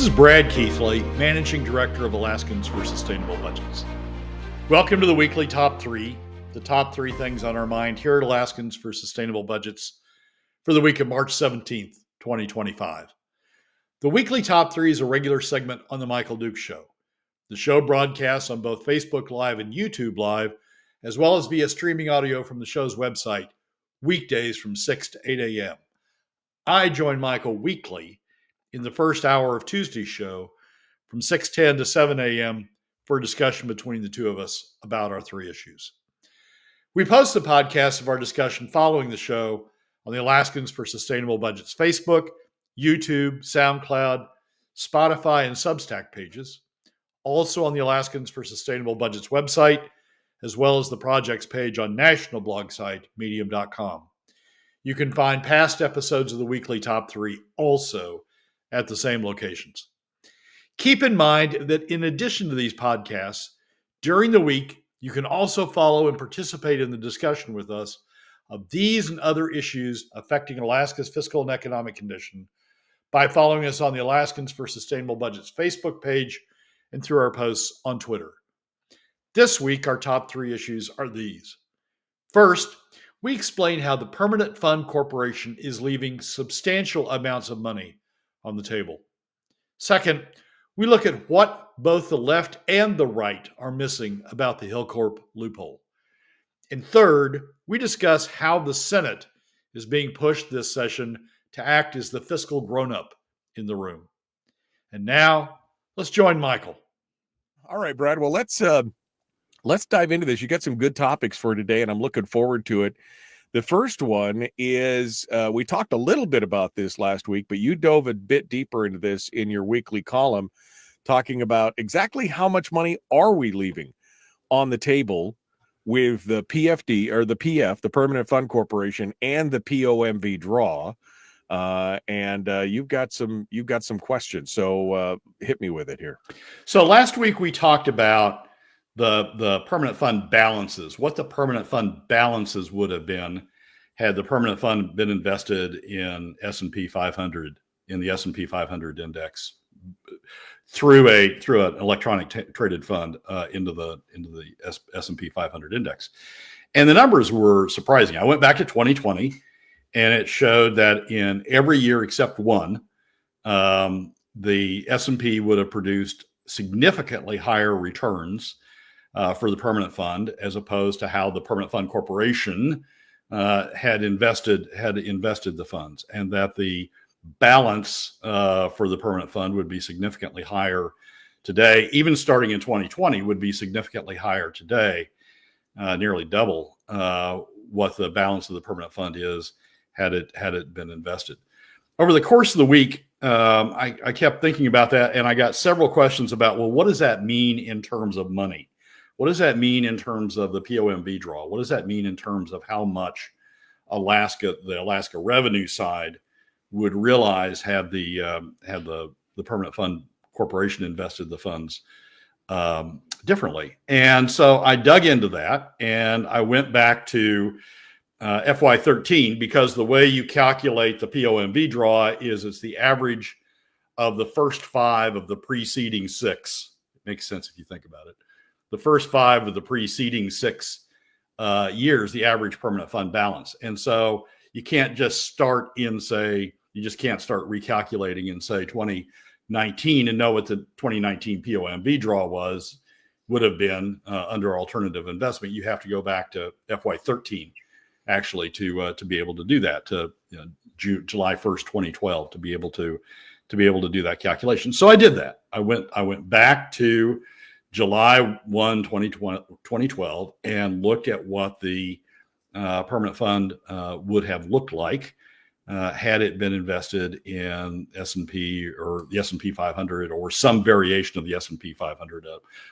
is Brad Keithley, Managing Director of Alaskans for Sustainable Budgets. Welcome to the weekly Top 3, the top 3 things on our mind here at Alaskans for Sustainable Budgets for the week of March 17th, 2025. The weekly Top 3 is a regular segment on The Michael Dukes Show. The show broadcasts on both Facebook Live and YouTube Live, as well as via streaming audio from the show's website, weekdays from 6 to 8 a.m. I join Michael weekly in the first hour of Tuesday's show from 6:10 to 7 a.m. for a discussion between the two of us about our 3 issues. We post the podcast of our discussion following the show on the Alaskans for Sustainable Budgets Facebook, YouTube, SoundCloud, Spotify, and Substack pages, also on the Alaskans for Sustainable Budgets website, as well as the projects page on national blog site, medium.com. You can find past episodes of the weekly Top 3 also at the same locations. Keep in mind that in addition to these podcasts, during the week, you can also follow and participate in the discussion with us of these and other issues affecting Alaska's fiscal and economic condition by following us on the Alaskans for Sustainable Budgets Facebook page and through our posts on Twitter. This week, our top 3 issues are these. First, we explain how the Permanent Fund Corporation is leaving substantial amounts of money on the table. Second, we look at what both the left and the right are missing about the Hilcorp loophole. And third, we discuss how the Senate is being pushed this session to act as the fiscal grown-up in the room. And now, let's join Michael. All right, Brad. Well, let's dive into this. You got some good topics for today, and I'm looking forward to it. The first one is, we talked a little bit about this last week, but you dove a bit deeper into this in your weekly column, talking about exactly how much money are we leaving on the table with the PFD or the PF, the Permanent Fund Corporation, and the POMV draw. And you've got some questions. So hit me with it here. So last week we talked about the permanent fund balances, what the permanent fund balances would have been had the permanent fund been invested in S&P 500, in the S&P 500 index through an electronic traded fund into the S&P 500 index. And the numbers were surprising. I went back to 2020 and it showed that in every year except one, the S&P would have produced significantly higher returns for the permanent fund, as opposed to how the Permanent Fund Corporation had invested the funds, and that the balance for the permanent fund would be significantly higher today, even starting in 2020, would be significantly higher today, nearly double what the balance of the permanent fund is had it been invested. Over the course of the week, I kept thinking about that, and I got several questions about, well, what does that mean in terms of money? What does that mean in terms of the POMV draw? What does that mean in terms of how much the Alaska revenue side would realize had the Permanent Fund Corporation invested the funds differently? And so I dug into that, and I went back to FY13, because the way you calculate the POMV draw is it's the average of the first 5 of the preceding 6. It makes sense if you think about it. The first 5 of the preceding 6 years, the average permanent fund balance. And so you can't just start recalculating in, say, 2019 and know what the 2019 POMV draw would have been under alternative investment. You have to go back to FY13 actually to be able to do that, to July 1st, 2012, to be able to do that calculation. So I did that. I went back to July 1, 2012, and looked at what the permanent fund would have looked like had it been invested in S&P or the S&P 500 or some variation of the S&P 500,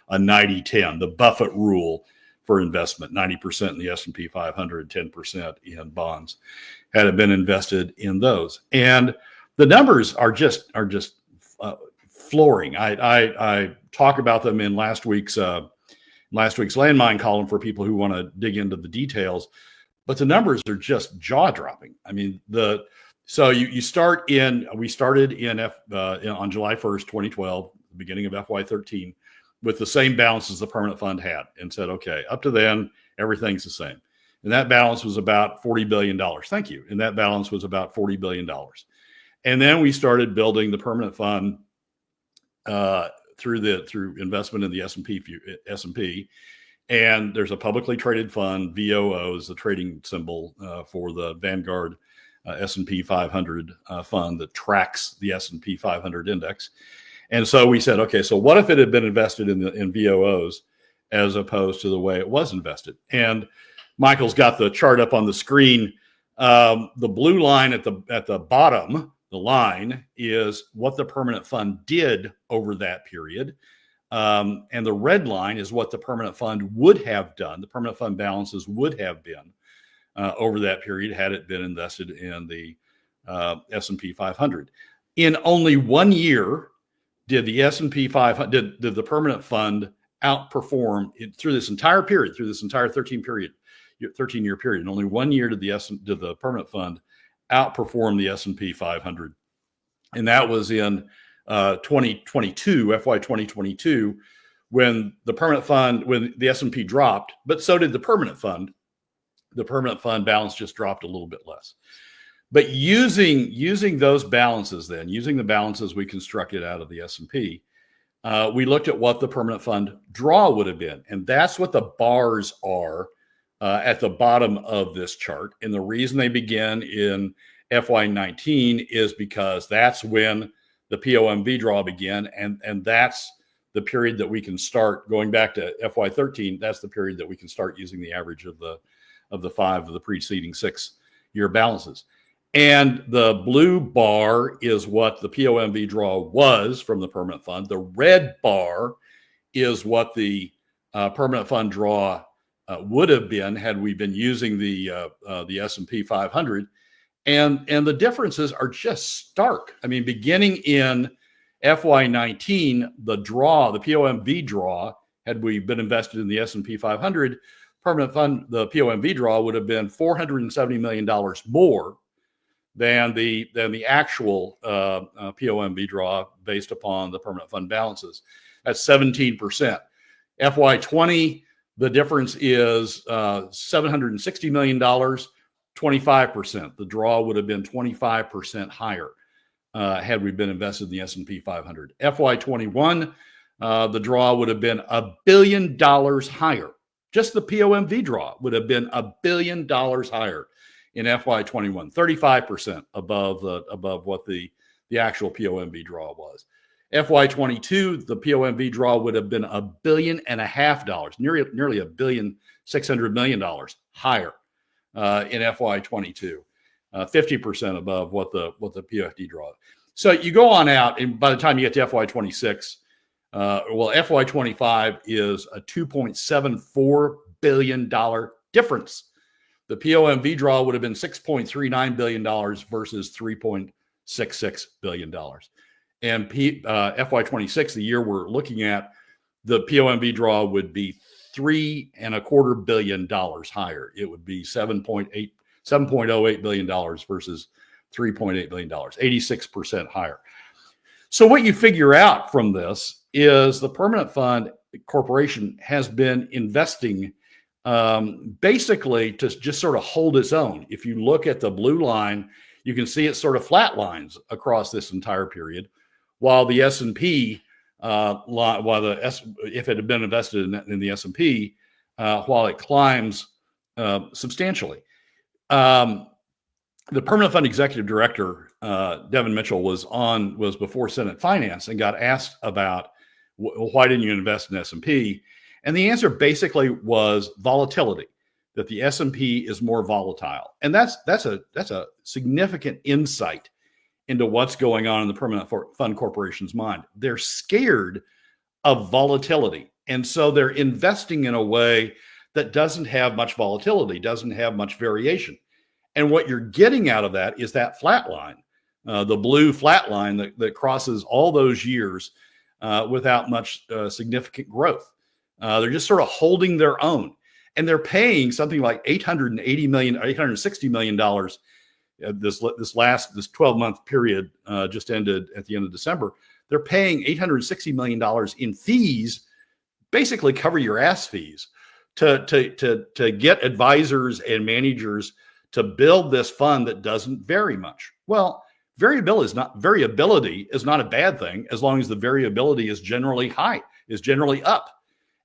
a 90-10, the Buffett rule for investment, 90% in the S&P 500, 10% in bonds, had it been invested in those. And the numbers are just flooring. I talk about them in last week's landmine column for people who want to dig into the details, but the numbers are just jaw-dropping. I mean, the So we started in on July 1st, 2012, the beginning of FY13, with the same balance as the permanent fund had, and said, okay, up to then, everything's the same. And that balance was about $40 billion. Thank you. And that balance was about $40 billion. And then we started building the permanent fund through investment in the S&P. And there's a publicly traded fund, VOO is the trading symbol for the Vanguard S&P 500 fund that tracks the S&P 500 index. And so we said, okay, so what if it had been invested in VOOs as opposed to the way it was invested? And Michael's got the chart up on the screen. The blue line at the bottom, the line, is what the permanent fund did over that period. And the red line is what the permanent fund would have done. The permanent fund balances would have been over that period had it been invested in the S&P 500. In only 1 year did the S&P 500, did the permanent fund outperform through this entire period, through this entire 13-year period. In only 1 year did the permanent fund outperform the S&P 500. And that was in 2022, FY 2022, when the S&P dropped, but so did the permanent fund. The permanent fund balance just dropped a little bit less. But using those balances, then using the balances we constructed out of the S&P, we looked at what the permanent fund draw would have been, and that's what the bars are at the bottom of this chart. And the reason they begin in FY19 is because that's when the POMV draw began, and that's the period that we can start going back to FY13. That's the period that we can start using the average of the 5 of the preceding 6-year balances. And the blue bar is what the POMV draw was from the permanent fund. The red bar is what the permanent fund draw would have been had we been using the S&P 500. And the differences are just stark. I mean, beginning in FY19, the POMV draw, had we been invested in the S&P 500, permanent fund, the POMV draw would have been $470 million more than the actual POMV draw based upon the permanent fund balances. That's 17%. FY20, the difference is $760 million, 25%. The draw would have been 25% higher had we been invested in the S&P 500. FY21, the draw would have been $1 billion higher. Just the POMV draw would have been $1 billion higher in FY21, 35% above what the actual POMV draw was. FY22, the POMV draw would have been $1.5 billion, nearly $1.6 billion higher in FY22, 50% above what the PFD draw. So you go on out, and by the time you get to FY26, FY25 is a $2.74 billion difference. The POMV draw would have been $6.39 billion versus $3.66 billion. And FY26, the year we're looking at, the POMV draw would be $3.25 billion higher. It would be $7.08 billion versus $3.8 billion, 86% higher. So what you figure out from this is the Permanent Fund Corporation has been investing basically to just sort of hold its own. If you look at the blue line, you can see it sort of flat lines across this entire period, while the S&P, if it had been invested in the S&P, while it climbs substantially. The Permanent Fund Executive Director, Devin Mitchell, was before Senate Finance and got asked about why didn't you invest in S&P? And the answer basically was volatility, that the S&P is more volatile. And that's a significant insight into what's going on in the Permanent Fund Corporation's mind. They're scared of volatility. And so they're investing in a way that doesn't have much volatility, doesn't have much variation. And what you're getting out of that is that flat line, the blue flat line that crosses all those years without much significant growth. They're just sort of holding their own. And they're paying something like $860 million this 12-month period just ended at the end of December. They're paying $860 million in fees, basically cover your ass fees, to get advisors and managers to build this fund that doesn't vary much. Well, variability is not a bad thing as long as the variability is generally high, is generally up.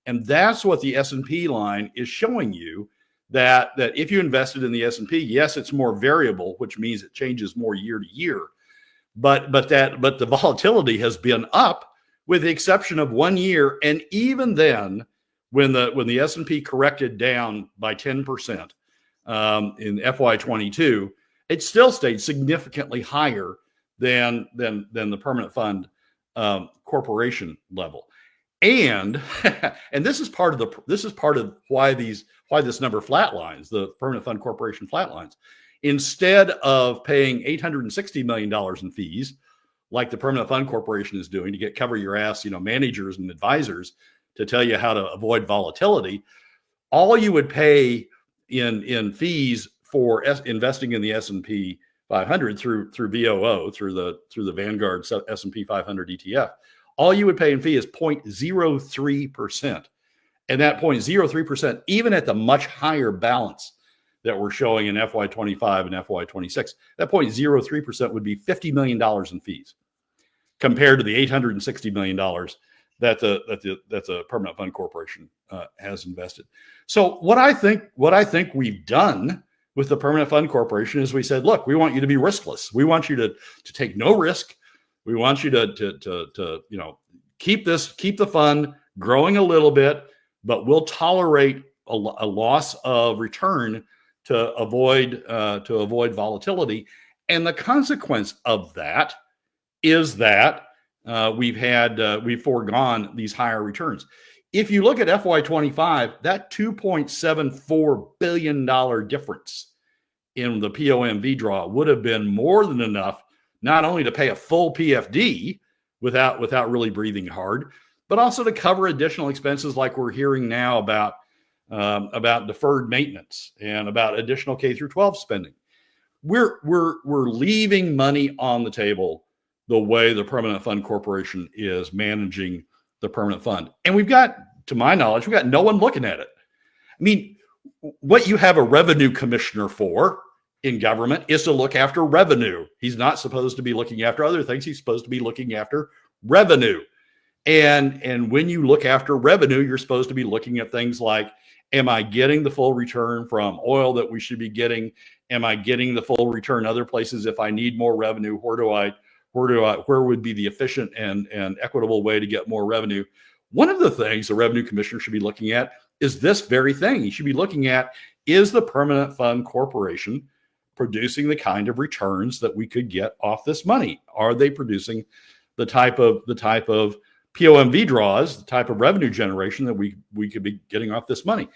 And that's what the S&P line is showing you, that if you invested in the S&P, yes, it's more variable, which means it changes more year to year. But the volatility has been up, with the exception of 1 year. And even then, when the S&P corrected down by 10% in FY22, it still stayed significantly higher than the permanent fund corporation level. And this is part of why this number flatlines, the permanent fund corporation flatlines. Instead of paying $860 million in fees, like the permanent fund corporation is doing to cover your ass, managers and advisors to tell you how to avoid volatility, all you would pay in fees for investing in the S&P 500 through VOO, through the Vanguard S&P 500 ETF, all you would pay in fee is 0.03%. And that 0.03%, even at the much higher balance that we're showing in FY25 and FY26, that 0.03% would be $50 million in fees, compared to the $860 million that the permanent fund corporation has invested. So what I think we've done with the permanent fund corporation is we said, look, we want you to be riskless. We want you to take no risk. We want you to keep the fund growing a little bit, but we'll tolerate a loss of return to avoid volatility. And the consequence of that is that we've foregone these higher returns. If you look at FY25, that $2.74 billion difference in the POMV draw would have been more than enough, not only to pay a full PFD without really breathing hard, but also to cover additional expenses like we're hearing now about deferred maintenance and about additional K through 12 spending. We're leaving money on the table the way the permanent fund corporation is managing the permanent fund. And to my knowledge, we've got no one looking at it. I mean, what you have a revenue commissioner for in government is to look after revenue. He's not supposed to be looking after other things. He's supposed to be looking after revenue. And when you look after revenue, you're supposed to be looking at things like, am I getting the full return from oil that we should be getting? Am I getting the full return other places? If I need more revenue, where would be the efficient and equitable way to get more revenue? One of the things the revenue commissioner should be looking at is this very thing. He should be looking at, is the permanent fund corporation producing the kind of returns that we could get off this money? Are they producing the type of POMV draws, the type of revenue generation that we could be getting off this money?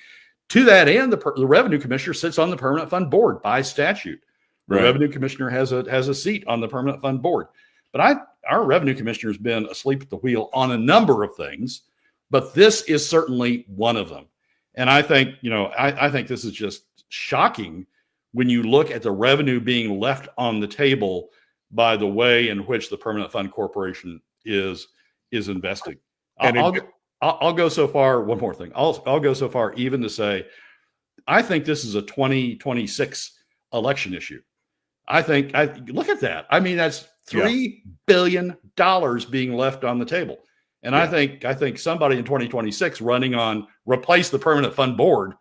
To that end, the revenue commissioner sits on the permanent fund board by statute. The revenue commissioner has a seat on the permanent fund board. But our revenue commissioner has been asleep at the wheel on a number of things, but this is certainly one of them. And I think this is just shocking when you look at the revenue being left on the table by the way in which the permanent fund corporation is investing. I'll go so far. One more thing. I'll go so far even to say, I think this is a 2026 election issue. Look at that. I mean, that's $3 billion being left on the table. And I think somebody in 2026 running on replace the permanent fund board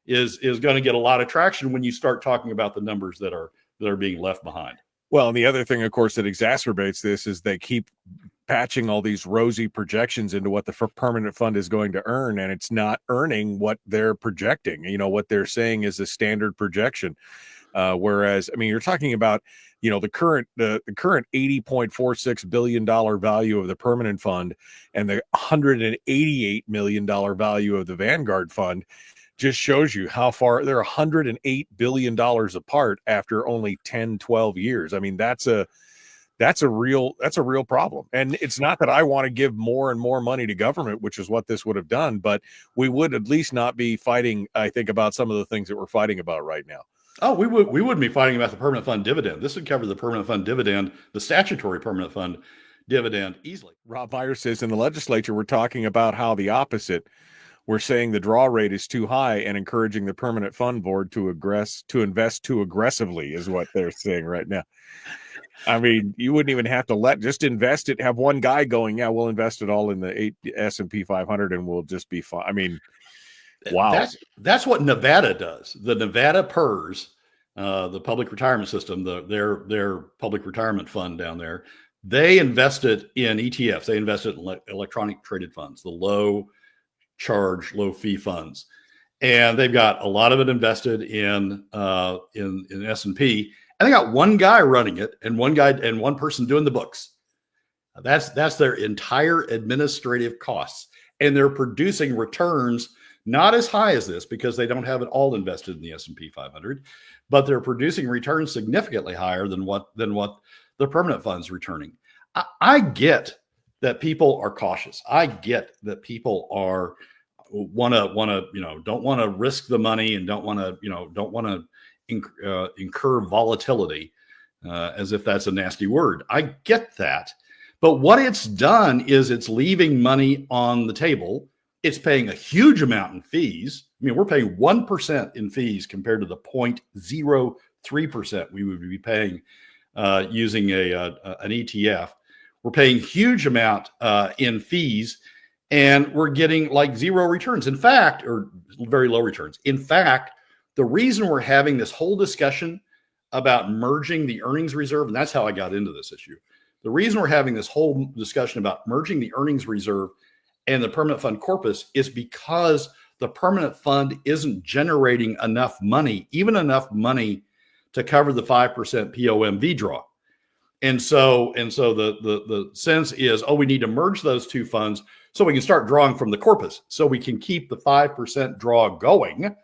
is going to get a lot of traction when you start talking about the numbers that are being left behind. Well, and the other thing, of course, that exacerbates this is they keep patching all these rosy projections into what the permanent fund is going to earn, and it's not earning what they're projecting. What they're saying is a standard projection. Whereas, I mean, you're talking about, the current $80.46 billion value of the permanent fund and the $188 million value of the Vanguard fund just shows you how far they're $108 billion apart after only 10, 12 years. I mean, that's a real problem. And it's not that I want to give more and more money to government, which is what this would have done, but we would at least not be fighting, I think, about some of the things that we're fighting about right now. Oh, we wouldn't be fighting about the permanent fund dividend. This would cover the permanent fund dividend, the statutory permanent fund dividend easily. Rob Myers says in the legislature, we're talking about how the opposite. We're saying the draw rate is too high and encouraging the permanent fund board to invest too aggressively is what they're saying right now. I mean, you wouldn't even have to just invest it. Have one guy going, yeah, we'll invest it all in the S&P 500 and we'll just be fine. I mean, wow. That's what Nevada does. The Nevada PERS, the public retirement system, their public retirement fund down there, they invested in ETFs. They invested in electronic traded funds, the low charge, low fee funds, and they've got a lot of it invested in S&P. And they got one guy running it, and one person doing the books. That's their entire administrative costs, and they're producing returns not as high as this because they don't have it all invested in the S&P 500, but they're producing returns significantly higher than what the permanent fund's returning. I get that people are cautious. I get that people are don't want to risk the money and don't want to incur volatility, as if that's a nasty word. I get that. But what it's done is it's leaving money on the table. It's paying a huge amount in fees. I mean, we're paying 1% in fees compared to the 0.03% we would be paying using an ETF. We're paying huge amount in fees, and we're getting like zero returns. In fact, or very low returns. In fact, the reason we're having this whole discussion about merging the earnings reserve, and that's how I got into this issue. The reason we're having this whole discussion about merging the earnings reserve and the permanent fund corpus is because the permanent fund isn't generating enough money, even enough money to cover the 5% POMV draw. And so the sense is, we need to merge those two funds so we can start drawing from the corpus, so we can keep the 5% draw going,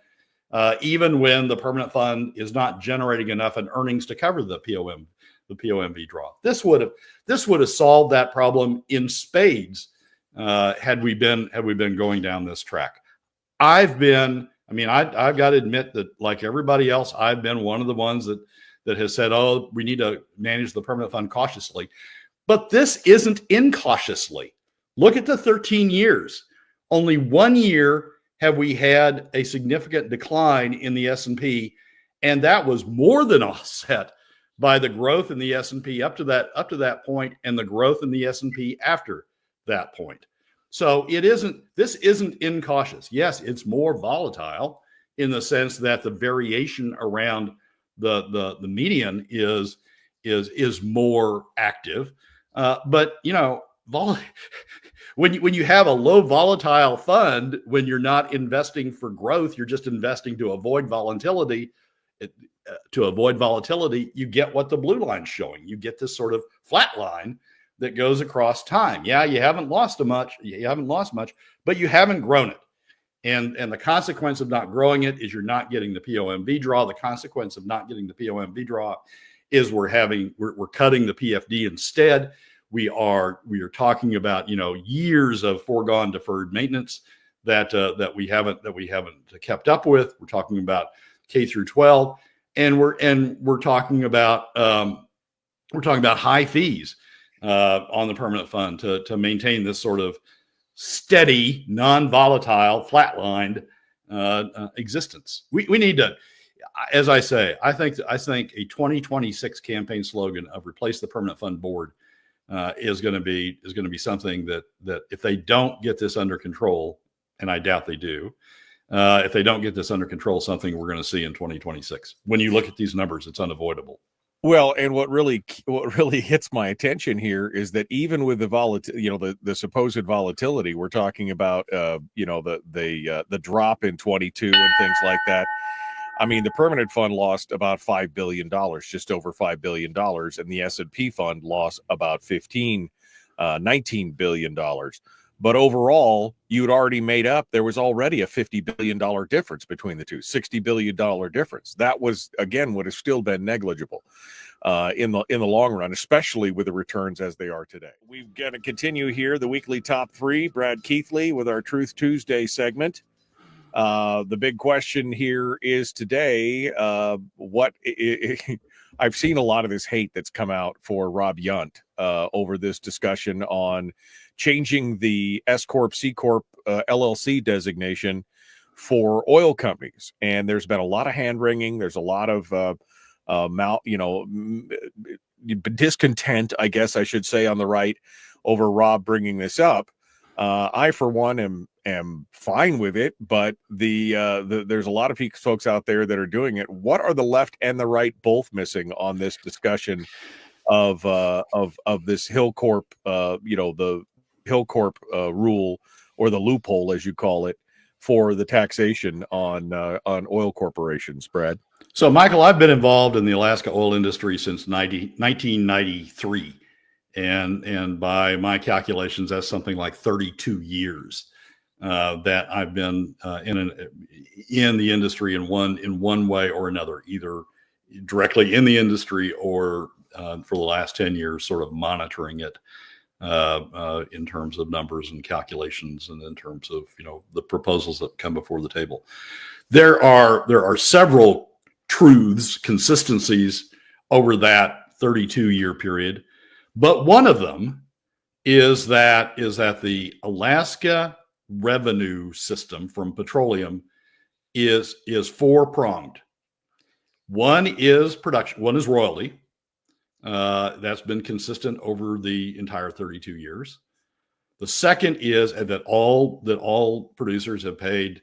even when the permanent fund is not generating enough in earnings to cover the POMV draw. This would have solved that problem in spades had we been going down this track. I've got to admit that, like everybody else, I've been one of the ones that has said, we need to manage the permanent fund cautiously. But this isn't incautiously. Look at the 13 years. Only 1 year have we had a significant decline in the S&P, and that was more than offset by the growth in the S&P up to that point and the growth in the S&P after that point. So this isn't incautious. Yes, it's more volatile in the sense that the variation around the median is more active. But when you have a low volatile fund, when you're not investing for growth, you're just investing to avoid volatility. You get what the blue line's showing. You get this sort of flat line that goes across time. Yeah, you haven't lost much, but you haven't grown it. And the consequence of not growing it is you're not getting the POMV draw. The consequence of not getting the POMV draw is we're cutting the PFD instead. We are talking about years of foregone deferred maintenance that we haven't kept up with. We're talking about K through 12, and we're talking about high fees on the permanent fund to maintain this sort of steady, non-volatile, flatlined existence. We need to, as I say, I think a 2026 campaign slogan of "Replace the Permanent Fund Board" is going to be something that if they don't get this under control, and I doubt they do, if they don't get this under control, something we're going to see in 2026. When you look at these numbers, it's unavoidable. Well, and what really hits my attention here is that even with the supposed volatility, we're talking about the drop in 22 and things like that. I mean, the permanent fund lost about $5 billion, just over $5 billion, and the S&P fund lost about $19 billion. But overall, you'd already made up. There was already a $50 billion difference between the two, $60 billion difference. That was, again, would have still been negligible in the long run, especially with the returns as they are today. We're going to continue here, the weekly top three. Brad Keithley with our Truth Tuesday segment. The big question here is today, I've seen a lot of this hate that's come out for Rob Yunt over this discussion on changing the S Corp, C Corp, LLC designation for oil companies. And there's been a lot of hand wringing. There's a lot of discontent, I guess I should say, on the right over Rob bringing this up. I, for one, am fine with it, but there's a lot of folks out there that are doing it. What are the left and the right both missing on this discussion of this Hilcorp, the Hilcorp rule, or the loophole, as you call it, for the taxation on oil corporations, Brad? So, Michael, I've been involved in the Alaska oil industry since 1993. And by my calculations, that's something like 32 years that I've been in the industry in one way or another, either directly in the industry or for the last 10 years, sort of monitoring it in terms of numbers and calculations, and in terms of the proposals that come before the table. There are several truths, consistencies over that 32-year period. But one of them is that the Alaska revenue system from petroleum is four-pronged. One is production, one is royalty. That's been consistent over the entire 32 years. The second is that all producers have paid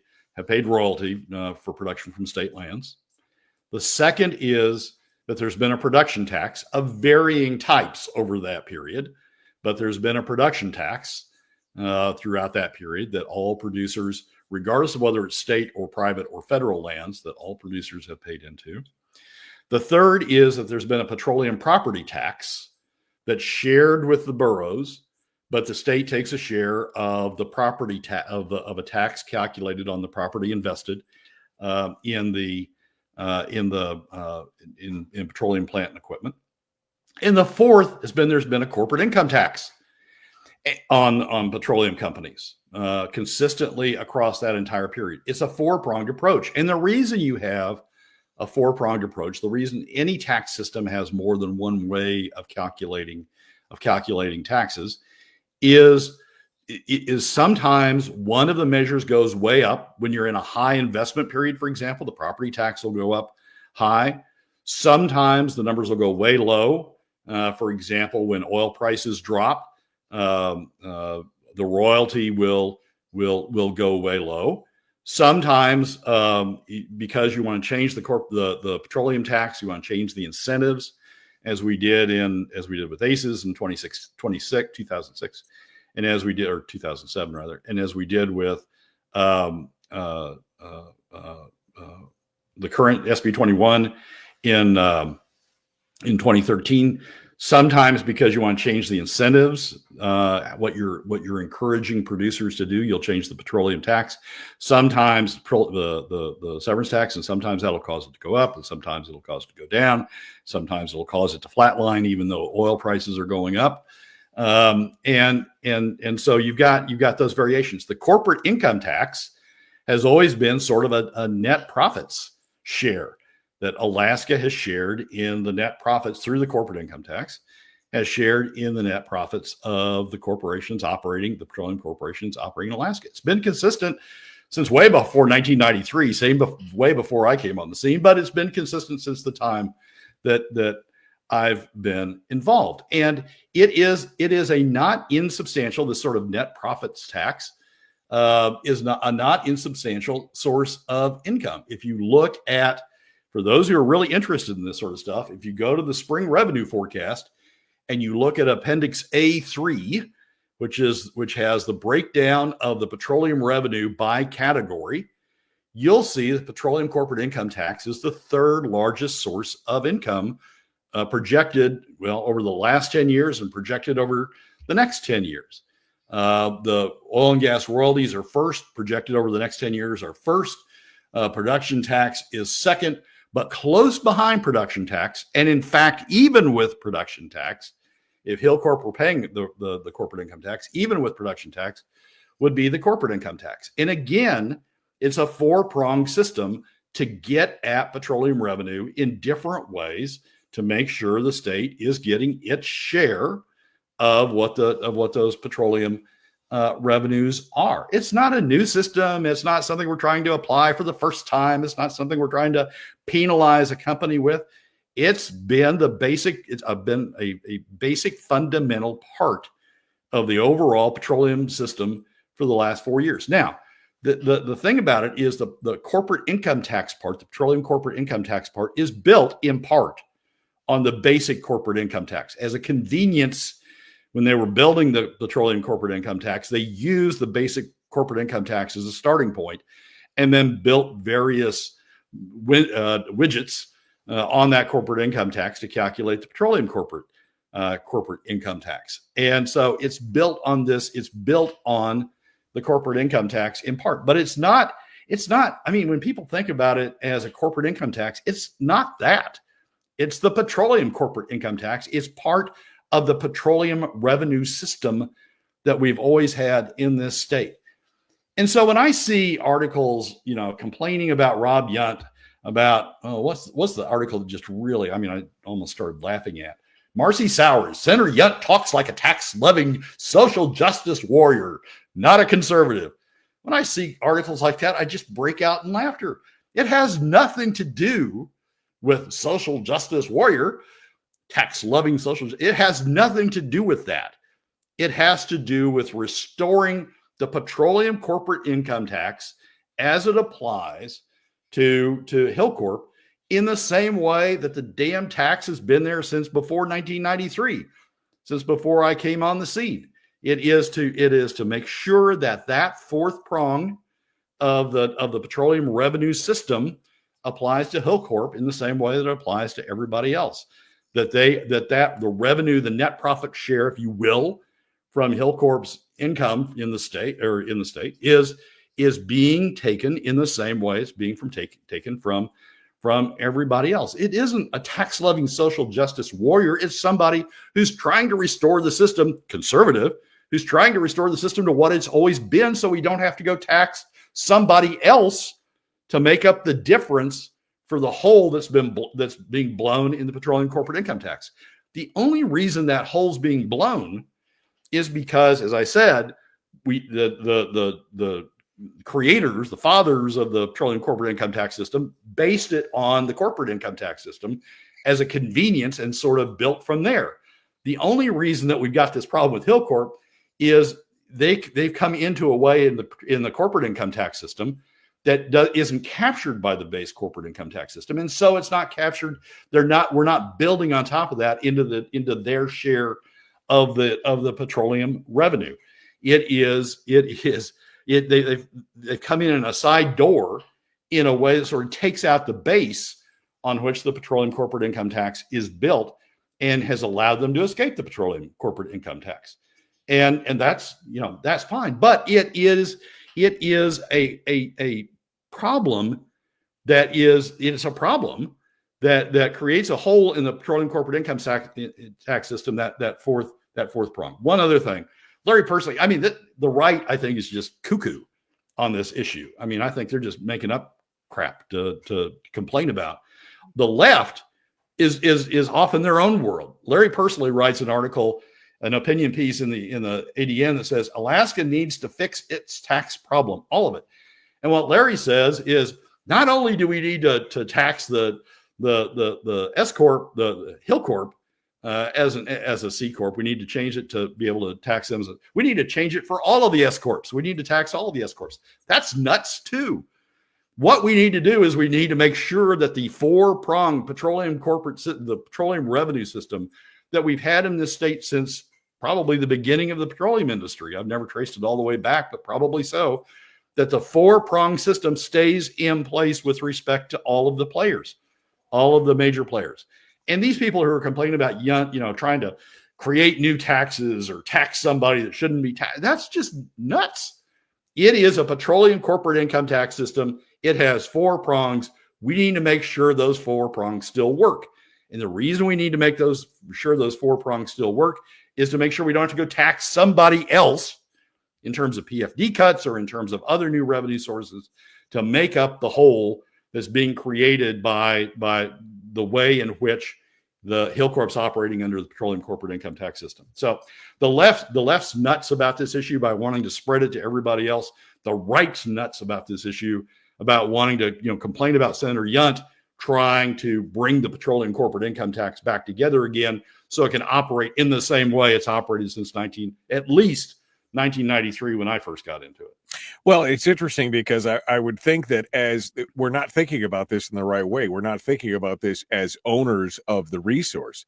royalty for production from state lands. The second is that there's been a production tax of varying types over that period, but there's been a production tax throughout that period that all producers, regardless of whether it's state or private or federal lands, that all producers have paid into. The third is that there's been a petroleum property tax that's shared with the boroughs, but the state takes a share of the property of a tax calculated on the property invested in petroleum plant and equipment. And the fourth has been there's been a corporate income tax on petroleum companies consistently across that entire period. It's a four-pronged approach. And the reason you have a four-pronged approach, the reason any tax system has more than one way of calculating taxes is sometimes one of the measures goes way up. When you're in a high investment period, for example, the property tax will go up high. Sometimes the numbers will go way low. For example, when oil prices drop, the royalty will go way low. Sometimes, because you want to change the petroleum tax, you want to change the incentives, as we did with ACES in 2006, and as we did, or 2007 rather, and as we did with the current SB 21 in 2013. Sometimes because you want to change the incentives, what you're encouraging producers to do, you'll change the petroleum tax. Sometimes the severance tax, and sometimes that'll cause it to go up, and sometimes it'll cause it to go down. Sometimes it'll cause it to flatline, even though oil prices are going up. And so you've got those variations. The corporate income tax has always been sort of a net profits share that Alaska has shared in the net profits through the corporate income tax, has shared in the net profits of the petroleum corporations operating in Alaska. It's been consistent since way before 1993, way before I came on the scene, but it's been consistent since the time that I've been involved. And it is a not insubstantial, this sort of net profits tax is a not insubstantial source of income. If you look at, for those who are really interested in this sort of stuff, if you go to the spring revenue forecast and you look at Appendix A3, which has the breakdown of the petroleum revenue by category, you'll see that petroleum corporate income tax is the third largest source of income projected, over the last 10 years and projected over the next 10 years. The oil and gas royalties are first, projected over the next 10 years are first. Production tax is second, but close behind production tax. And in fact, even with production tax, if Hilcorp were paying the corporate income tax, even with production tax, would be the corporate income tax. And again, It's a four-pronged system to get at petroleum revenue in different ways to make sure the state is getting its share of what those petroleum revenues are. It's not a new system. It's not something we're trying to apply for the first time. It's not something we're trying to penalize a company with. It's been been a basic fundamental part of the overall petroleum system for the last 4 years. Now, the thing about it is the corporate income tax part, the petroleum corporate income tax part, is built in part on the basic corporate income tax. As a convenience, when they were building the petroleum corporate income tax, they used the basic corporate income tax as a starting point and then built various widgets on that corporate income tax to calculate the petroleum corporate income tax. And so it's built on the corporate income tax in part, but it's not, I mean, when people think about it as a corporate income tax, it's not that. It's the petroleum corporate income tax. It's part of the petroleum revenue system that we've always had in this state. And so when I see articles, complaining about Rob Yunt, about, what's the article that just really, I almost started laughing at. Marcy Sowers, Senator Yunt talks like a tax-loving social justice warrior, not a conservative. When I see articles like that, I just break out in laughter. It has nothing to do with social justice warrior, tax-loving it has nothing to do with that. It has to do with restoring the petroleum corporate income tax as it applies to Hilcorp in the same way that the damn tax has been there since before 1993, since before I came on the scene. It is to make sure that fourth prong of the petroleum revenue system applies to Hilcorp in the same way that it applies to everybody else. That the revenue, the net profit share, if you will, from Hilcorp's income in the state is being taken in the same way it's being taken from everybody else. It isn't a tax-loving social justice warrior. It's somebody who's trying to restore the system, conservative, who's trying to restore the system to what it's always been, so we don't have to go tax somebody else to make up the difference for the hole that's being blown in the petroleum corporate income tax. The only reason that hole's being blown is because, as I said, the creators, the fathers of the petroleum corporate income tax system, based it on the corporate income tax system as a convenience and sort of built from there. The only reason that we've got this problem with Hilcorp is they've come into a way in the corporate income tax system that isn't captured by the base corporate income tax system, and so it's not captured. We're not building on top of that into their share of the petroleum revenue. They've come in a side door in a way that sort of takes out the base on which the petroleum corporate income tax is built and has allowed them to escape the petroleum corporate income tax. And that's fine. But it is a problem it's a problem that creates a hole in the petroleum corporate income tax system, that fourth prong. One other thing, Larry Persily, the right, I think, is just cuckoo on this issue. I think they're just making up crap to complain about. The left is off in their own world. Larry Persily writes an article, an opinion piece in the ADN that says Alaska needs to fix its tax problem, all of it. And what Larry says is not only do we need to tax the S corp, the Hilcorp, as a C corp, we need to change it to be able to tax them. We need to change it for all of the S corps. We need to tax all of the S corps. That's nuts too. What we need to do is we need to make sure that the four-pronged the petroleum revenue system that we've had in this state since probably the beginning of the petroleum industry. I've never traced it all the way back, but probably so, that the four-pronged system stays in place with respect to all of the players, all of the major players. And these people who are complaining about Yunt, trying to create new taxes or tax somebody that shouldn't be taxed, that's just nuts. It is a petroleum corporate income tax system. It has four prongs. We need to make sure those four prongs still work. And the reason we need to make sure those four prongs still work is to make sure we don't have to go tax somebody else in terms of PFD cuts or in terms of other new revenue sources to make up the hole that's being created by the way in which the Hilcorp's operating under the petroleum corporate income tax system. So the left's nuts about this issue by wanting to spread it to everybody else. The right's nuts about this issue, about wanting to complain about Senator Yunt trying to bring the petroleum corporate income tax back together again so it can operate in the same way it's operated since at least 1993 when I first got into it. Well, it's interesting because I would think that as we're not thinking about this in the right way, we're not thinking about this as owners of the resource.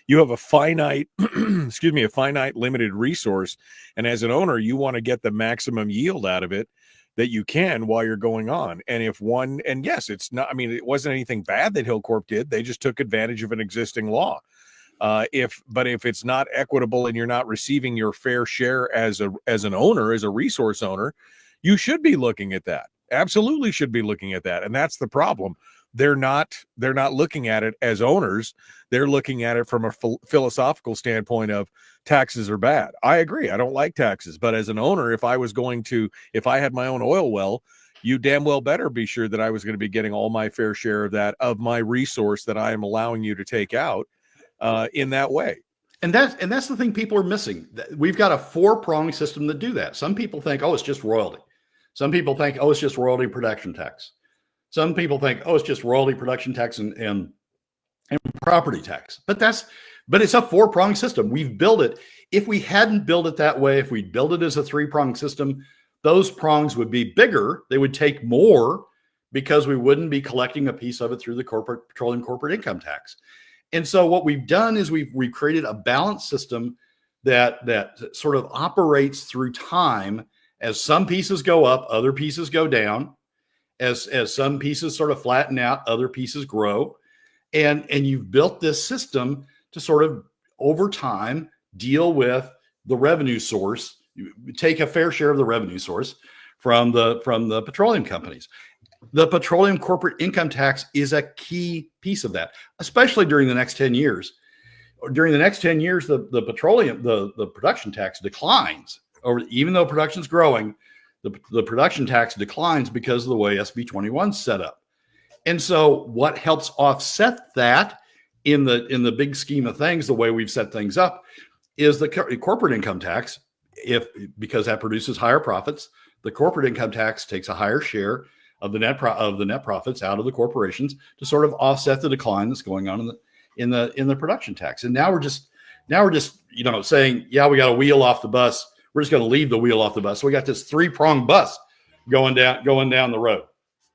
You have a finite, a finite limited resource. And as an owner, you want to get the maximum yield out of it that you can while you're going on. And yes, it's not, it wasn't anything bad that Hilcorp did. They just took advantage of an existing law. If it's not equitable and you're not receiving your fair share as an owner, as a resource owner, you should be looking at that. Absolutely should be looking at that. And that's the problem. They're not looking at it as owners. They're looking at it from a philosophical standpoint of taxes are bad. I agree. I don't like taxes, but as an owner, if I had my own oil well, you damn well better be sure that I was going to be getting all my fair share of that, of my resource that I am allowing you to take out in that way. And that's the thing people are missing. We've got a 4-pronged system that do that. Some people think, oh, it's just royalty. Some people think, oh, it's just royalty production tax. Some people think, oh, it's just royalty production tax and property tax. But it's a 4-pronged system. We've built it. If we hadn't built it that way, if we built it as a 3-pronged system, those prongs would be bigger. They would take more because we wouldn't be collecting a piece of it through the petroleum corporate income tax. And so what we've done is we've created a balanced system that sort of operates through time. As some pieces go up, other pieces go down. As some pieces sort of flatten out, other pieces grow. And you've built this system to sort of, over time, deal with the revenue source. You take a fair share of the revenue source from the petroleum companies. The petroleum corporate income tax is a key piece of that, especially during the next 10 years. During the next 10 years, the production tax declines. Or even though production's growing, the production tax declines because of the way SB 21's set up. And so what helps offset that in the big scheme of things, the way we've set things up, is the corporate income tax. Because that produces higher profits, the corporate income tax takes a higher share of the net profits out of the corporations to sort of offset the decline that's going on in the production tax. And now we're just saying, yeah, we got a wheel off the bus. We're just going to leave the wheel off the bus. So we got this 3-pronged bus going down the road.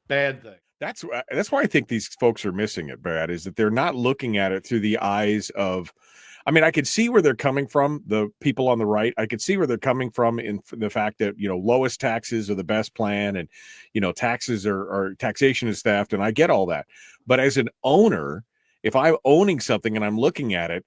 Bad thing. That's why I think these folks are missing it, Brad, is that they're not looking at it through the eyes of, I could see where they're coming from, the people on the right. I could see where they're coming from in the fact that, lowest taxes are the best plan and, taxation is theft. And I get all that. But as an owner, if I'm owning something and I'm looking at it,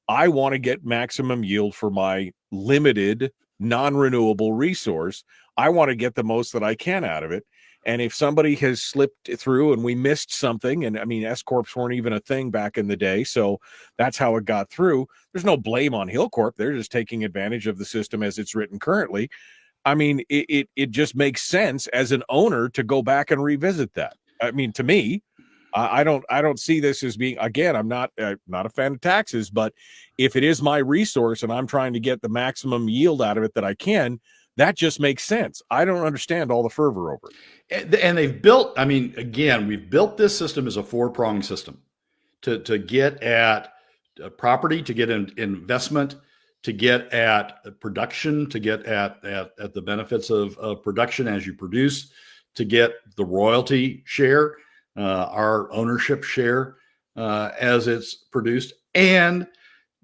I want to get maximum yield for my limited non-renewable resource. I want to get the most that I can out of it. And if somebody has slipped through and we missed something, and S-corps weren't even a thing back in the day, so that's how it got through. There's no blame on Hilcorp. They're just taking advantage of the system as it's written currently. It just makes sense as an owner to go back and revisit that. To me, I don't see this as being, again, I'm not a fan of taxes, but if it is my resource and I'm trying to get the maximum yield out of it that I can, that just makes sense. I don't understand all the fervor over it. And they've built, we've built this system as a 4-pronged system to get at property, to get investment, to get at production, to get at the benefits of production as you produce, to get the royalty share, our ownership share as it's produced, and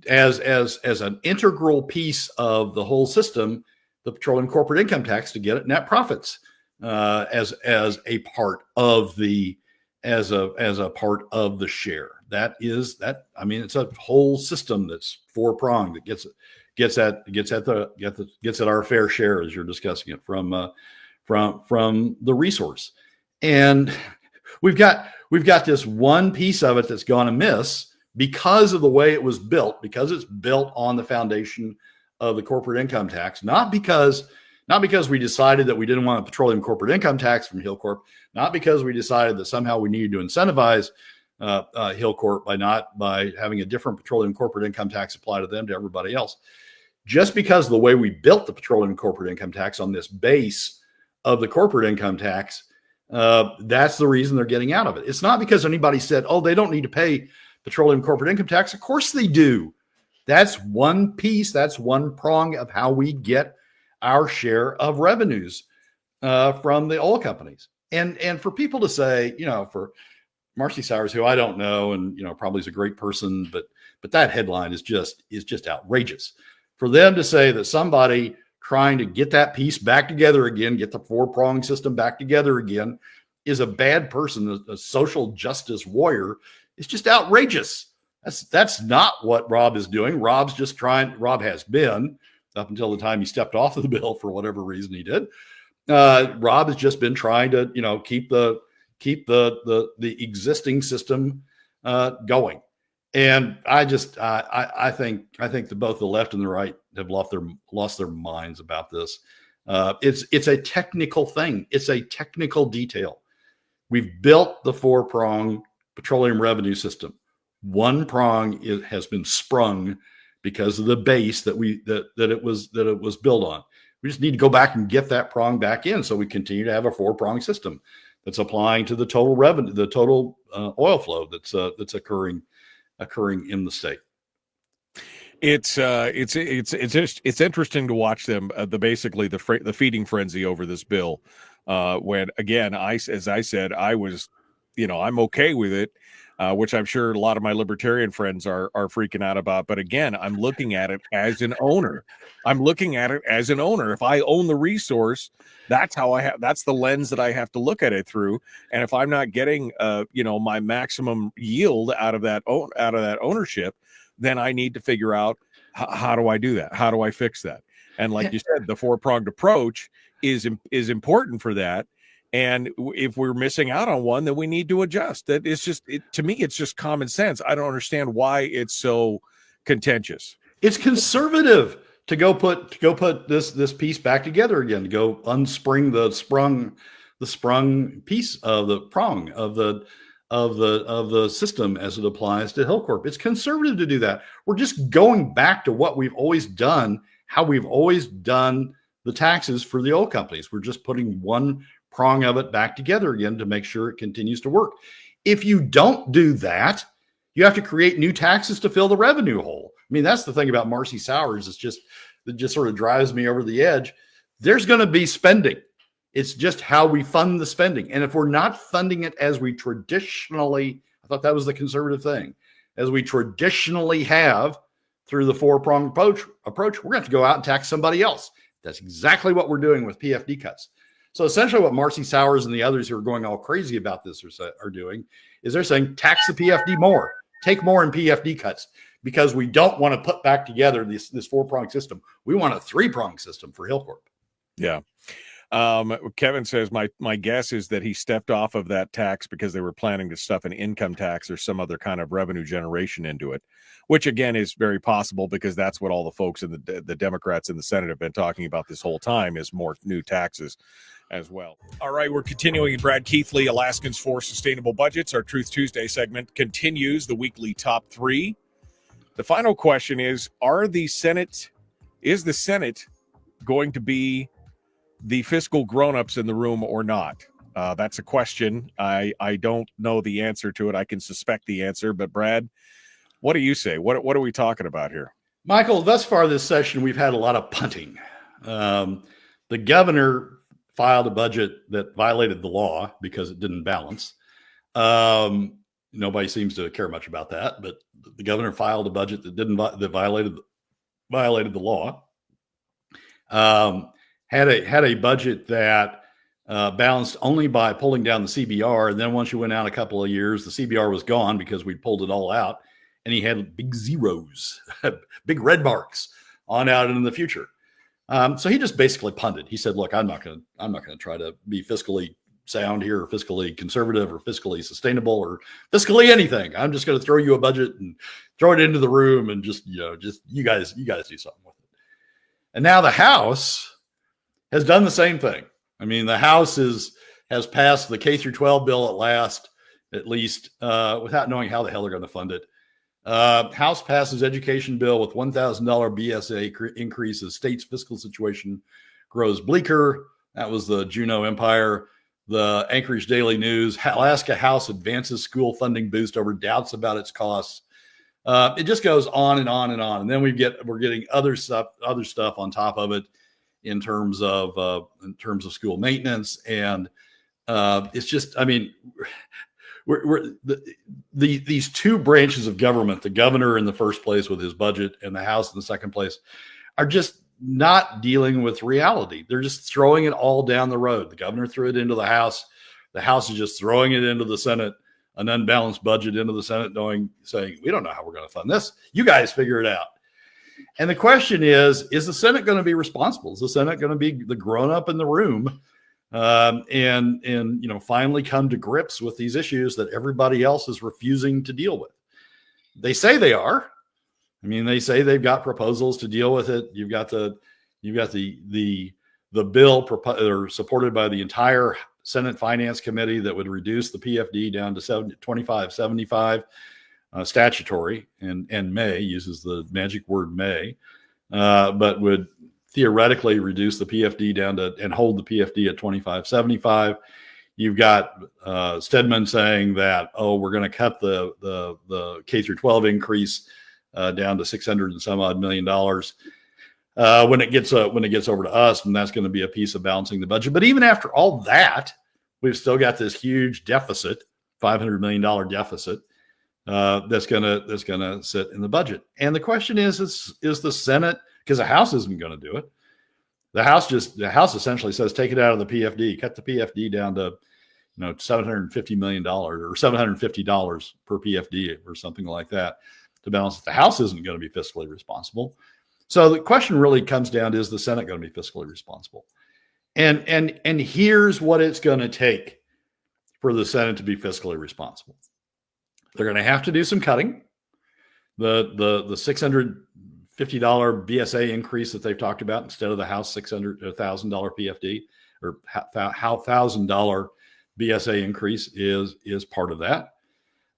as an integral piece of the whole system, the petroleum corporate income tax to get at net profits as a part of the part of the share. It's a whole system that's 4-pronged that gets at our fair share, as you're discussing it, from the resource. And we've got this one piece of it that's gone amiss because of the way it was built, because it's built on the foundation of the corporate income tax, not because Not because we decided that we didn't want a petroleum corporate income tax from Hilcorp, not because we decided that somehow we needed to incentivize Hilcorp by having a different petroleum corporate income tax apply to them to everybody else. Just because of the way we built the petroleum corporate income tax on this base of the corporate income tax, that's the reason they're getting out of it. It's not because anybody said, oh, they don't need to pay petroleum corporate income tax. Of course they do. That's one piece. That's one prong of how we get our share of revenues from the oil companies. And for people to say, for Marcy Sowers, who I don't know, and probably is a great person, but that headline is just outrageous. For them to say that somebody trying to get that piece back together again, get the 4-prong system back together again, is a bad person, a social justice warrior, is just outrageous. That's not what Rob is doing. Rob has been, up until the time he stepped off of the bill for whatever reason he did. Rob has just been trying to, keep the existing system going. And I think that both the left and the right have lost their minds about this. It's a technical thing. It's a technical detail. We've built the 4-prong petroleum revenue system. One prong has been sprung because of the base that it was built on. We just need to go back and get that prong back in, so we continue to have a 4-prong system that's applying to the total revenue, the total oil flow that's occurring in the state. It's interesting to watch them. The feeding frenzy over this bill. When again, as I said, I was, I'm okay with it, which I'm sure a lot of my libertarian friends are freaking out about. But again, I'm looking at it as an owner. If I own the resource, that's the lens that I have to look at it through. And if I'm not getting, my maximum yield out of that ownership, then I need to figure out how do I do that? How do I fix that? And like you said, the 4-pronged approach is important for that. And if we're missing out on one, then we need to adjust. That is to me, it's just common sense. I don't understand why it's so contentious. It's conservative to go put this piece back together again, to go unspring the sprung piece of the prong of the system as it applies to Hilcorp. It's conservative to do that. We're just going back to what we've always done, how we've always done the taxes for the oil companies. We're just putting one prong of it back together again to make sure it continues to work. If you don't do that, you have to create new taxes to fill the revenue hole. I mean, that's the thing about Marcy Sowers. It just sort of drives me over the edge. There's going to be spending. It's just how we fund the spending. And if we're not funding it as we traditionally, I thought that was the conservative thing, as we traditionally have through the 4-pronged approach, we're going to have to go out and tax somebody else. That's exactly what we're doing with PFD cuts. So essentially what Marcy Sowers and the others who are going all crazy about this are doing is they're saying tax the PFD more, take more in PFD cuts, because we don't want to put back together this 4-pronged system. We want a 3-pronged system for Hilcorp. Yeah. Kevin says, my guess is that he stepped off of that tax because they were planning to stuff an income tax or some other kind of revenue generation into it, which again is very possible, because that's what all the folks in the Democrats in the Senate have been talking about this whole time, is more new taxes as well. All right, we're continuing. Brad Keithley, Alaskans for Sustainable Budgets. Our Truth Tuesday segment continues, the weekly top 3. The final question is the Senate going to be the fiscal grown-ups in the room or not? That's a question. I don't know the answer to it. I can suspect the answer, but Brad, what do you say? What are we talking about here? Michael, thus far this session, we've had a lot of punting. The governor filed a budget that violated the law because it didn't balance. Nobody seems to care much about that, but the governor filed a budget that violated the law. Had a budget that balanced only by pulling down the CBR, and then once you went out a couple of years, the CBR was gone because we'd pulled it all out, and he had big zeros, big red marks on out in the future. So he just basically punted. He said, "Look, I'm not going to try to be fiscally sound here, or fiscally conservative, or fiscally sustainable, or fiscally anything. I'm just going to throw you a budget and throw it into the room, and just you guys do something with it." And now the House has done the same thing. I mean, the House has passed the K through 12 bill at least, without knowing how the hell they're going to fund it. House passes education bill with $1,000 BSA increase as state's fiscal situation grows bleaker. That was the Juneau Empire. The Anchorage Daily News, Alaska House advances school funding boost over doubts about its costs. It just goes on and on and on. And then we're getting other stuff on top of it in terms of school maintenance. And it's just, I mean, these two branches of government, the governor in the first place with his budget and the House in the second place, are just not dealing with reality. They're just throwing it all down the road. The governor threw it into the House. The House is just throwing it into the Senate, an unbalanced budget into the Senate, saying, we don't know how we're going to fund this. You guys figure it out. And the question is the Senate going to be responsible? Is the Senate going to be the grown-up in the room and finally come to grips with these issues that everybody else is refusing to deal with? They say they are. I mean, they say they've got proposals to deal with it. You've got the bill supported by the entire Senate Finance Committee that would reduce the PFD down to 2575 statutory, and may uses the magic word may, but would theoretically reduce the PFD down to and hold the PFD at 2575. You've got Stedman saying that, we're going to cut the K through 12 increase down to $600 and some odd million. When it gets over to us, and that's going to be a piece of balancing the budget. But even after all that, we've still got this huge deficit, $500 million deficit that's going to sit in the budget. And the question is the Senate, because the House isn't going to do it. The House essentially says take it out of the PFD, cut the PFD down to $750 million or $750 per PFD or something like that to balance it. The House isn't going to be fiscally responsible. So the question really comes down to, is the Senate going to be fiscally responsible? And here's what it's going to take for the Senate to be fiscally responsible. They're going to have to do some cutting. The $650 BSA increase that they've talked about instead of the House $1,000 PFD or $1,000 BSA increase is part of that.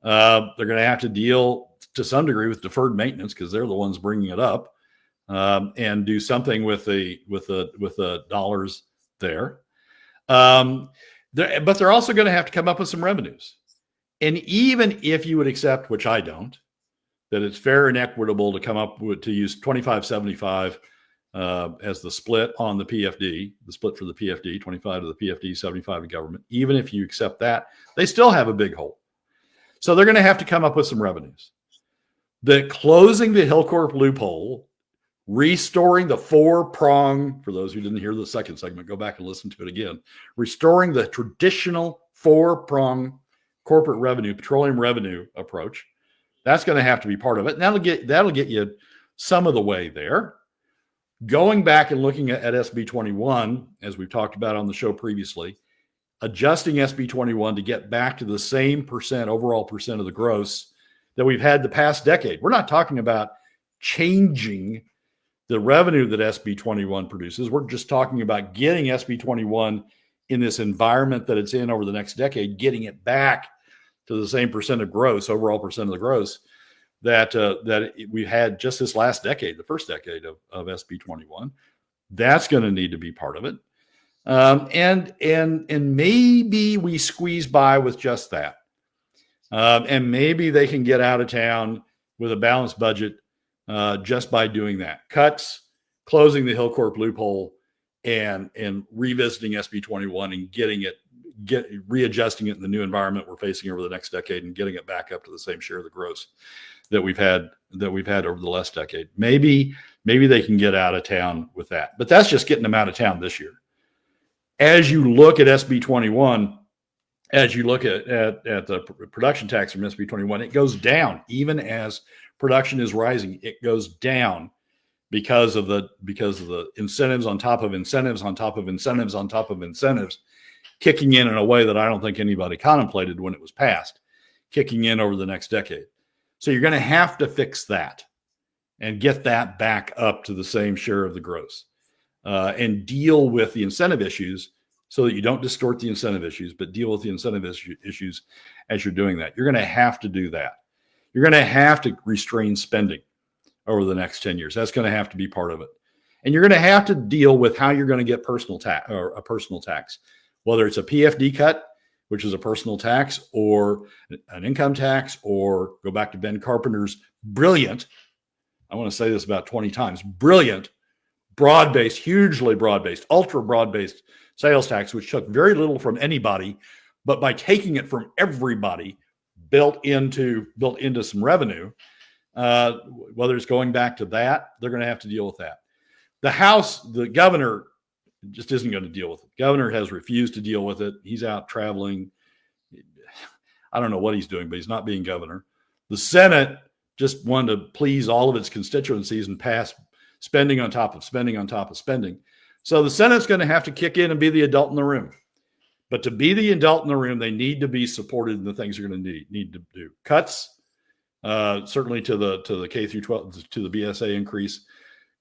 They're going to have to deal to some degree with deferred maintenance because they're the ones bringing it up, and do something with the dollars there. But they're also going to have to come up with some revenues. And even if you would accept, which I don't, that it's fair and equitable to come up with, to use 2575 as the split on the PFD, the split for the PFD, 25 to the PFD, 75 to government. Even if you accept that, they still have a big hole. So they're going to have to come up with some revenues. Closing the Hilcorp loophole, restoring the four-prong, for those who didn't hear the second segment, go back and listen to it again, restoring the traditional four-prong corporate revenue, petroleum revenue approach. That's going to have to be part of it. And that'll get you some of the way there. Going back and looking at SB 21, as we've talked about on the show previously, adjusting SB 21 to get back to the same overall percent of the gross that we've had the past decade. We're not talking about changing the revenue that SB 21 produces. We're just talking about getting SB 21 in this environment that it's in over the next decade, getting it back to the same percent of gross, overall percent of the gross that we had just this last decade, the first decade of SB 21. That's going to need to be part of it. And maybe we squeeze by with just that. And maybe they can get out of town with a balanced budget just by doing that. Cuts, closing the Hilcorp loophole, and revisiting SB 21 and readjusting it in the new environment we're facing over the next decade and getting it back up to the same share of the gross that we've had over the last decade. Maybe they can get out of town with that. But that's just getting them out of town this year. As you look at SB 21, as you look at the production tax from SB 21, it goes down. Even as production is rising, it goes down because of the incentives on top of incentives on top of incentives on top of incentives, kicking in a way that I don't think anybody contemplated when it was passed, kicking in over the next decade. So you're going to have to fix that and get that back up to the same share of the gross. and deal with the incentive issues so that you don't distort the incentive issues, but deal with the incentive issues as you're doing that. You're going to have to do that. You're going to have to restrain spending over the next 10 years. That's going to have to be part of it. And you're going to have to deal with how you're going to get personal tax or a personal tax, whether it's a PFD cut, which is a personal tax, or an income tax, or go back to Ben Carpenter's brilliant, I want to say this about 20 times, brilliant, broad-based, hugely broad-based, ultra broad-based sales tax, which took very little from anybody, but by taking it from everybody, built into some revenue. Whether it's going back to that, they're going to have to deal with that. The House, the governor just isn't going to deal with it. The governor has refused to deal with it. He's out traveling. I don't know what he's doing, but he's not being governor. The Senate just wanted to please all of its constituencies and pass spending on top of spending on top of spending. So the Senate's going to have to kick in and be the adult in the room. But to be the adult in the room, they need to be supported in the things they're going to need to do. Cuts, certainly to the K through 12, to the BSA increase,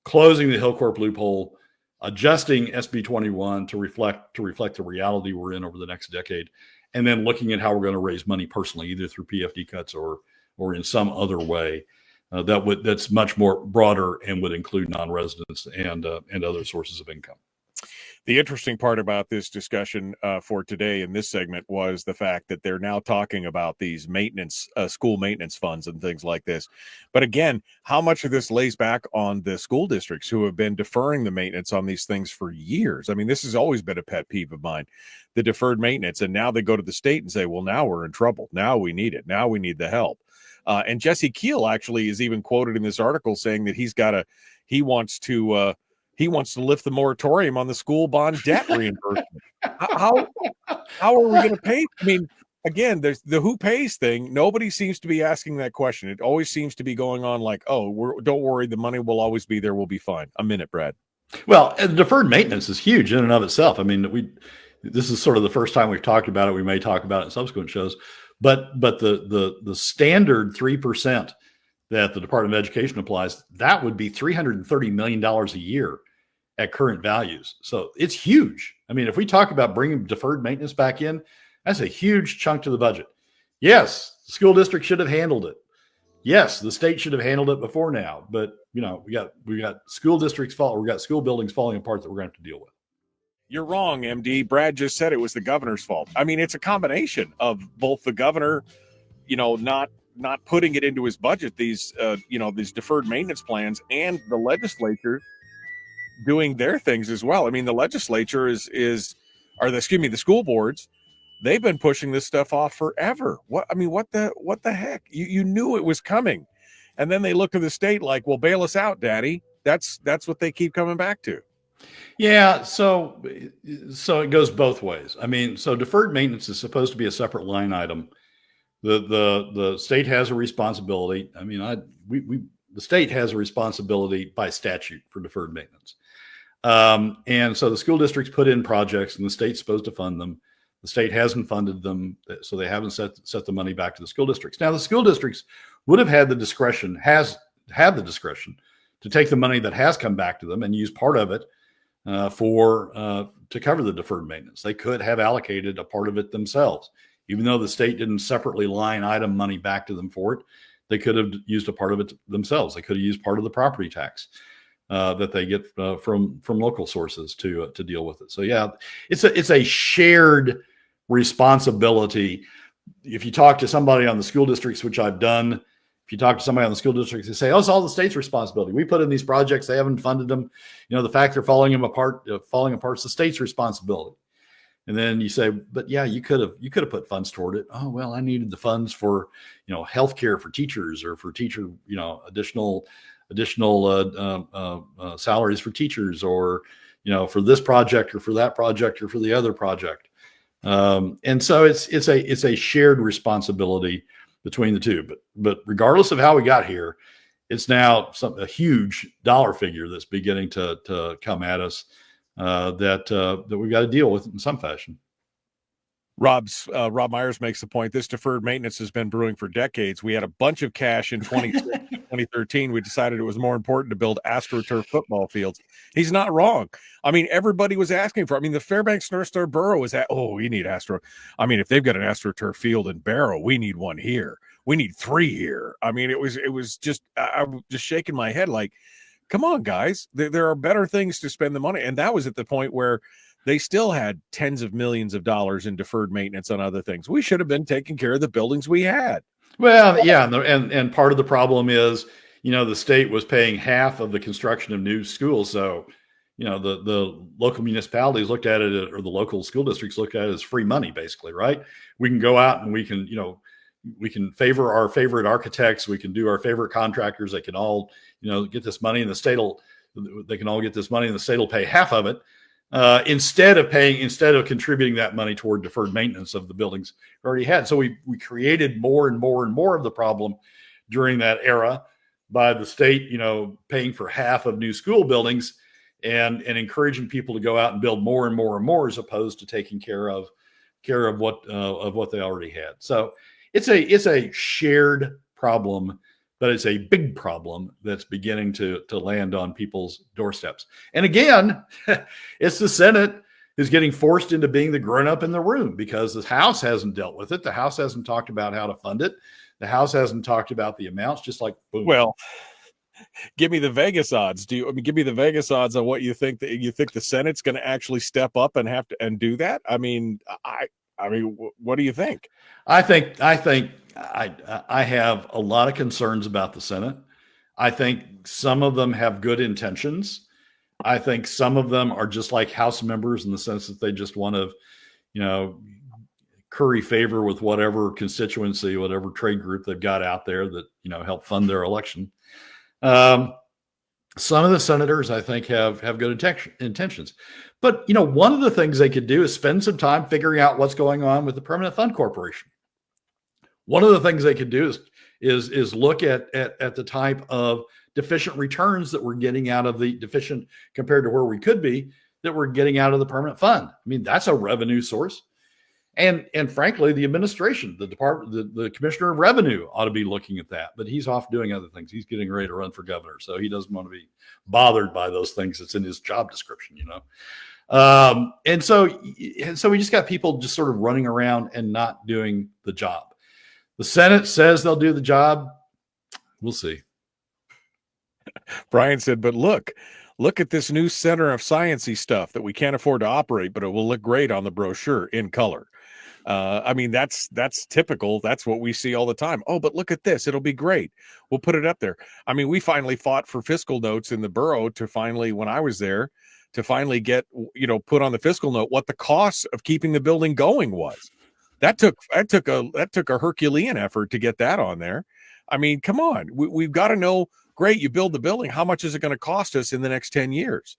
closing the Hilcorp loophole, adjusting SB 21 to reflect the reality we're in over the next decade, and then looking at how we're going to raise money personally, either through PFD cuts or in some other way that's much more broader and would include non-residents and other sources of income. The interesting part about this discussion for today in this segment was the fact that they're now talking about these maintenance, school maintenance funds and things like this. But again, how much of this lays back on the school districts who have been deferring the maintenance on these things for years? I mean, this has always been a pet peeve of mine, the deferred maintenance. And now they go to the state and say, well, now we're in trouble. Now we need it. Now we need the help. And Jesse Keel actually is even quoted in this article saying that he wants to lift the moratorium on the school bond debt reimbursement. How are we going to pay? I mean, again, there's the who pays thing. Nobody seems to be asking that question. It always seems to be going on like, oh, don't worry, the money will always be there. We'll be fine. A minute, Brad. Well, deferred maintenance is huge in and of itself. I mean, this is sort of the first time we've talked about it. We may talk about it in subsequent shows, but the standard 3% that the Department of Education applies, that would be $330 million a year at current values. So it's huge. I mean, if we talk about bringing deferred maintenance back in, that's a huge chunk to the budget. Yes, the school district should have handled it. Yes, the state should have handled it before now. But we got school districts we got school buildings falling apart that we're going to have to deal with. You're wrong, MD. Brad just said it was the governor's fault. I mean, it's a combination of both the governor, not putting it into his budget, these deferred maintenance plans, and the legislature doing their things as well. I mean, the legislature the school boards, they've been pushing this stuff off forever. What the heck? You knew it was coming. And then they look to the state like, well, bail us out, daddy. That's what they keep coming back to. Yeah, so it goes both ways. I mean, so deferred maintenance is supposed to be a separate line item. The state has a responsibility. I mean, the state has a responsibility by statute for deferred maintenance. And so the school districts put in projects and the state's supposed to fund them. The state hasn't funded them, so they haven't set the money back to the school districts. Now, the school districts would have had the discretion, to take the money that has come back to them and use part of it to cover the deferred maintenance. They could have allocated a part of it themselves. Even though the state didn't separately line item money back to them for it, they could have used a part of it themselves. They could have used part of the property tax that they get from local sources to deal with it. So yeah, it's a shared responsibility. If you talk to somebody on the school districts, which I've done, if you talk to somebody on the school districts, they say, "Oh, it's all the state's responsibility. We put in these projects, they haven't funded them. The fact they're falling apart is the state's responsibility." And then you say, "But yeah, you could have put funds toward it." "Oh, well, I needed the funds for, healthcare for teachers, or for teacher, additional salaries for teachers, or, for this project or for that project or for the other project." And so it's a shared responsibility between the two. But regardless of how we got here, it's now a huge dollar figure that's beginning to come at us that we've got to deal with in some fashion. Rob Myers makes the point, this deferred maintenance has been brewing for decades. We had a bunch of cash in 2013. We decided it was more important to build AstroTurf football fields. He's not wrong. I mean, everybody was asking for, I mean, the Fairbanks North Star Borough is at, oh, we need Astro. I mean, if they've got an AstroTurf field in Barrow, we need one here. We need 3 here. I mean, it was just, I was just shaking my head like, come on, guys. There are better things to spend the money. And that was at the point where they still had tens of millions of dollars in deferred maintenance on other things. We should have been taking care of the buildings we had. Well, yeah, and part of the problem is, the state was paying half of the construction of new schools. So, the local municipalities looked at it, or the local school districts looked at it as free money, basically, right? We can go out and we can favor our favorite architects. We can do our favorite contractors. They can all, get this money, and they can all get this money, and the state will pay half of it. Instead of contributing that money toward deferred maintenance of the buildings we already had. So we created more and more and more of the problem during that era by the state, paying for half of new school buildings and encouraging people to go out and build more and more and more, as opposed to taking care of what they already had. So it's a shared problem, but it's a big problem that's beginning to land on people's doorsteps. And again, it's the Senate who's getting forced into being the grown-up in the room, because the House hasn't dealt with it. The House hasn't talked about how to fund it. The House hasn't talked about the amounts, just like, boom. Well, give me the Vegas odds. Give me the Vegas odds on what you think the Senate's going to actually step up and have to and do that? I mean, what do you think? I have a lot of concerns about the Senate. I think some of them have good intentions. I think some of them are just like House members, in the sense that they just want to, curry favor with whatever constituency, whatever trade group they've got out there that, help fund their election. Some of the senators, I think, have good intentions. But, one of the things they could do is spend some time figuring out what's going on with the Permanent Fund Corporation. One of the things they could do is look at the type of deficient returns that we're getting out of the deficient, compared to where we could be, that we're getting out of the permanent fund. I mean, that's a revenue source. And frankly, the administration, the department, the commissioner of revenue ought to be looking at that, but he's off doing other things. He's getting ready to run for governor, so he doesn't want to be bothered by those things that's in his job description, And so we just got people just sort of running around and not doing the job. The Senate says they'll do the job. We'll see. Brian said, but look at this new Center of Science-y stuff that we can't afford to operate, but it will look great on the brochure in color. I mean, that's typical. That's what we see all the time. Oh, but look at this. It'll be great. We'll put it up there. I mean, we finally fought for fiscal notes in the borough to finally, when I was there, to finally get, put on the fiscal note what the cost of keeping the building going was. That took a Herculean effort to get that on there. I mean, come on. We've got to know, great, you build the building. How much is it going to cost us in the next 10 years?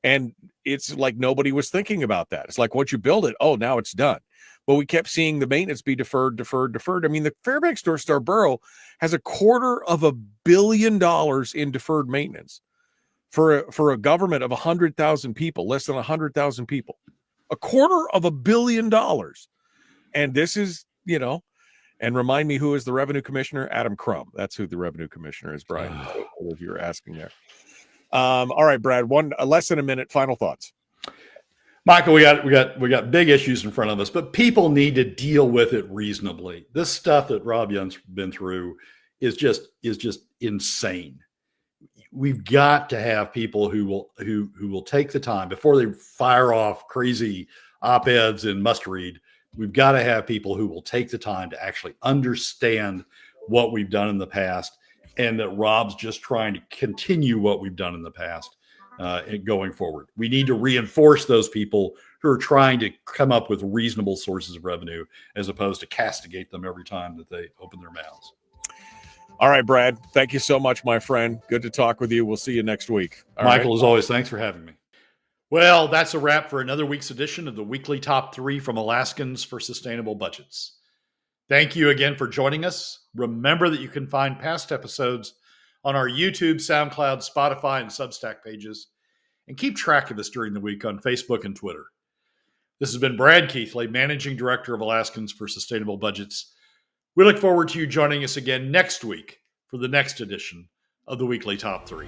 And it's like nobody was thinking about that. It's like, once you build it, oh, now it's done. But we kept seeing the maintenance be deferred. I mean, the Fairbanks North Star Borough has $250 million in deferred maintenance for a government of 100,000 people, less than 100,000 people. $250 million. And this is, and remind me, who is the revenue commissioner? Adam Crum. That's who the revenue commissioner is, Brian, if you're asking there. All right, Brad, less than a minute. Final thoughts. Michael, we got big issues in front of us, but people need to deal with it reasonably. This stuff that Rob Young's been through is just insane. We've got to have people who will take the time before they fire off crazy op-eds and must-read. We've got to have people who will take the time to actually understand what we've done in the past, and that Rob's just trying to continue what we've done in the past going forward. We need to reinforce those people who are trying to come up with reasonable sources of revenue, as opposed to castigate them every time that they open their mouths. All right, Brad, thank you so much, my friend. Good to talk with you. We'll see you next week. Michael, as always, thanks for having me. Well, that's a wrap for another week's edition of the Weekly Top 3 from Alaskans for Sustainable Budgets. Thank you again for joining us. Remember that you can find past episodes on our YouTube, SoundCloud, Spotify, and Substack pages, and keep track of us during the week on Facebook and Twitter. This has been Brad Keithley, Managing Director of Alaskans for Sustainable Budgets. We look forward to you joining us again next week for the next edition of the Weekly Top 3.